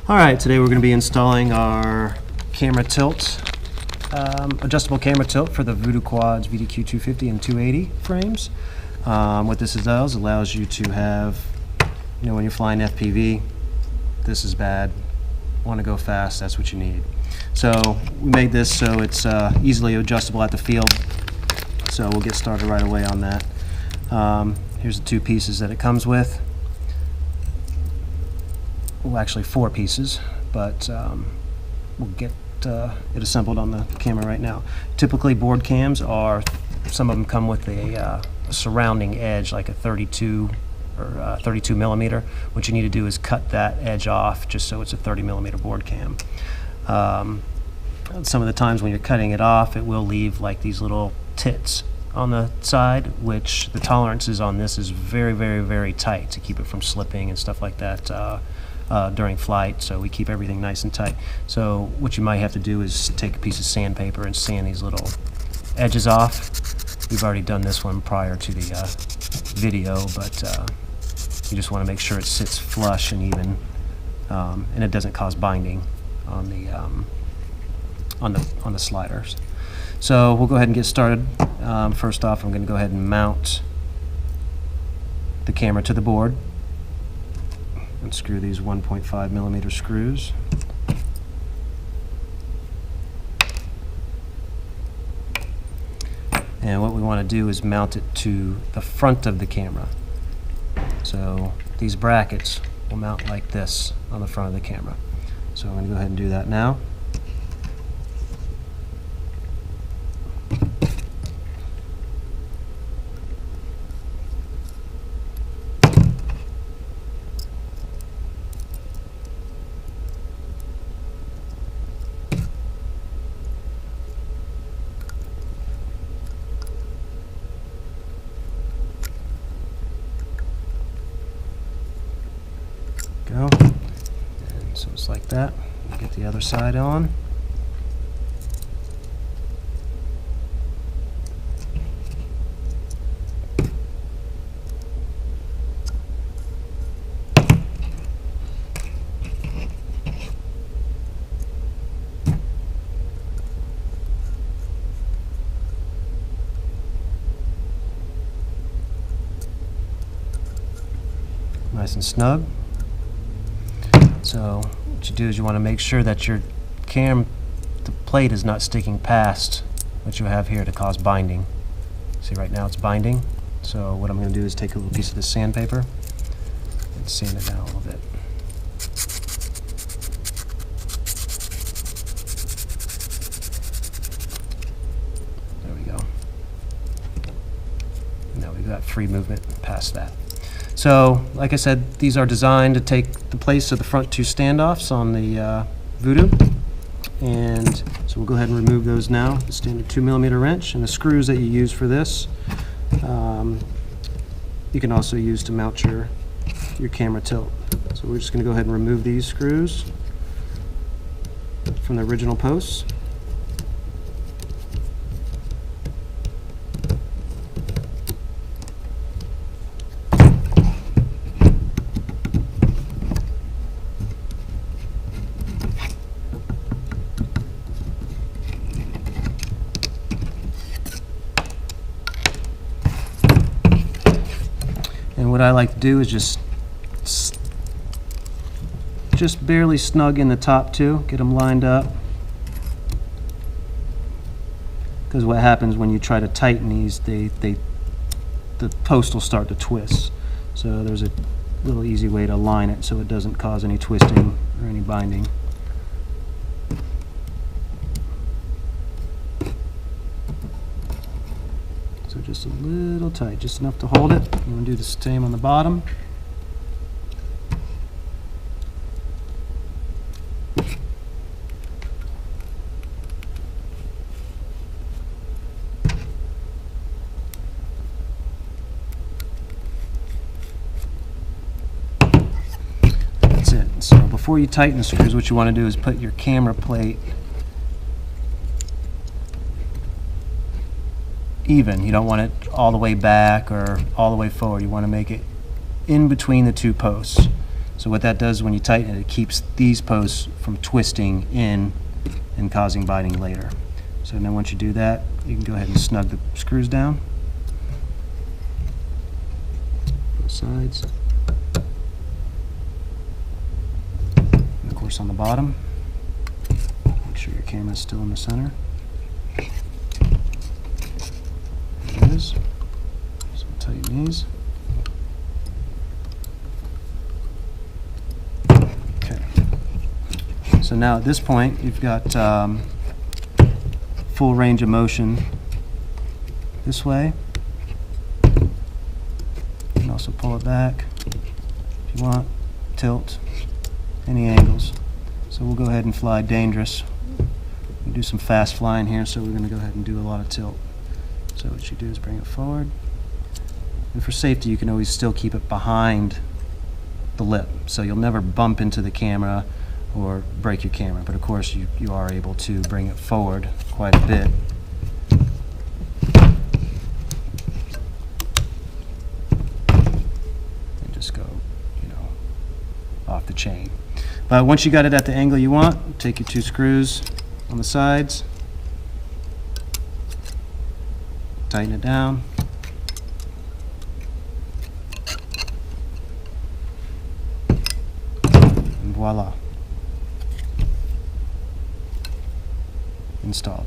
Alright, today we're going to be installing our camera tilt, adjustable camera tilt for the VooDoo Quads VDQ250 and 280 frames. What this does allows you to have, when you're flying FPV, this is bad, want to go fast, that's what you need. So we made this so it's easily adjustable at the field, so we'll get started right away on that. Here's the two pieces that it comes with. Well, actually 4 pieces, but we'll get it assembled on the camera right now. Typically board cams some of them come with a surrounding edge, like a 32 or 32 millimeter. What you need to do is cut that edge off just so it's a 30 millimeter board cam. Some of the times when you're cutting it off, it will leave like these little tits on the side, which the tolerances on this is very, very, very tight to keep it from slipping and stuff like that during flight, so we keep everything nice and tight. So what you might have to do is take a piece of sandpaper and sand these little edges off. We've already done this one prior to the video, but you just want to make sure it sits flush and even, and it doesn't cause binding on the sliders. So we'll go ahead and get started. First off, I'm going to go ahead and mount the camera to the board and screw these 1.5 millimeter screws. And what we want to do is mount it to the front of the camera. So these brackets will mount like this on the front of the camera. So I'm going to go ahead and do that now. Go. And so it's like that. We'll get the other side on. Nice and snug. So what you do is you want to make sure that the plate is not sticking past what you have here to cause binding. See, right now it's binding. So what I'm going to do is take a little piece of this sandpaper and sand it down a little bit. There we go. Now we've got free movement past that. So, like I said, these are designed to take the place of the front 2 standoffs on the VooDoo. And so we'll go ahead and remove those now. The standard 2 millimeter wrench and the screws that you use for this, you can also use to mount your camera tilt. So we're just going to go ahead and remove these screws from the original posts. And what I like to do is just barely snug in the top too, get them lined up. Because what happens when you try to tighten these, the post will start to twist. So there's a little easy way to line it so it doesn't cause any twisting or any binding. So just a little tight, just enough to hold it. You want to do the same on the bottom. That's it. So before you tighten the screws, what you want to do is put your camera plate even. You don't want it all the way back or all the way forward. You want to make it in between the 2 posts. So what that does when you tighten it, it keeps these posts from twisting in and causing biting later. So now once you do that, you can go ahead and snug the screws down. Both sides. And of course on the bottom, make sure your camera is still in the center. There it is. So tighten these. So now at this point, you've got full range of motion this way. You can also pull it back if you want, tilt, any angles. So we'll go ahead and fly dangerous. We'll do some fast flying here, so we're going to go ahead and do a lot of tilt. So what you do is bring it forward. And for safety, you can always still keep it behind the lip, so you'll never bump into the camera or break your camera, but of course you are able to bring it forward quite a bit. And just go, off the chain. But once you got it at the angle you want, take your 2 screws on the sides, tighten it down, and voila. Installed.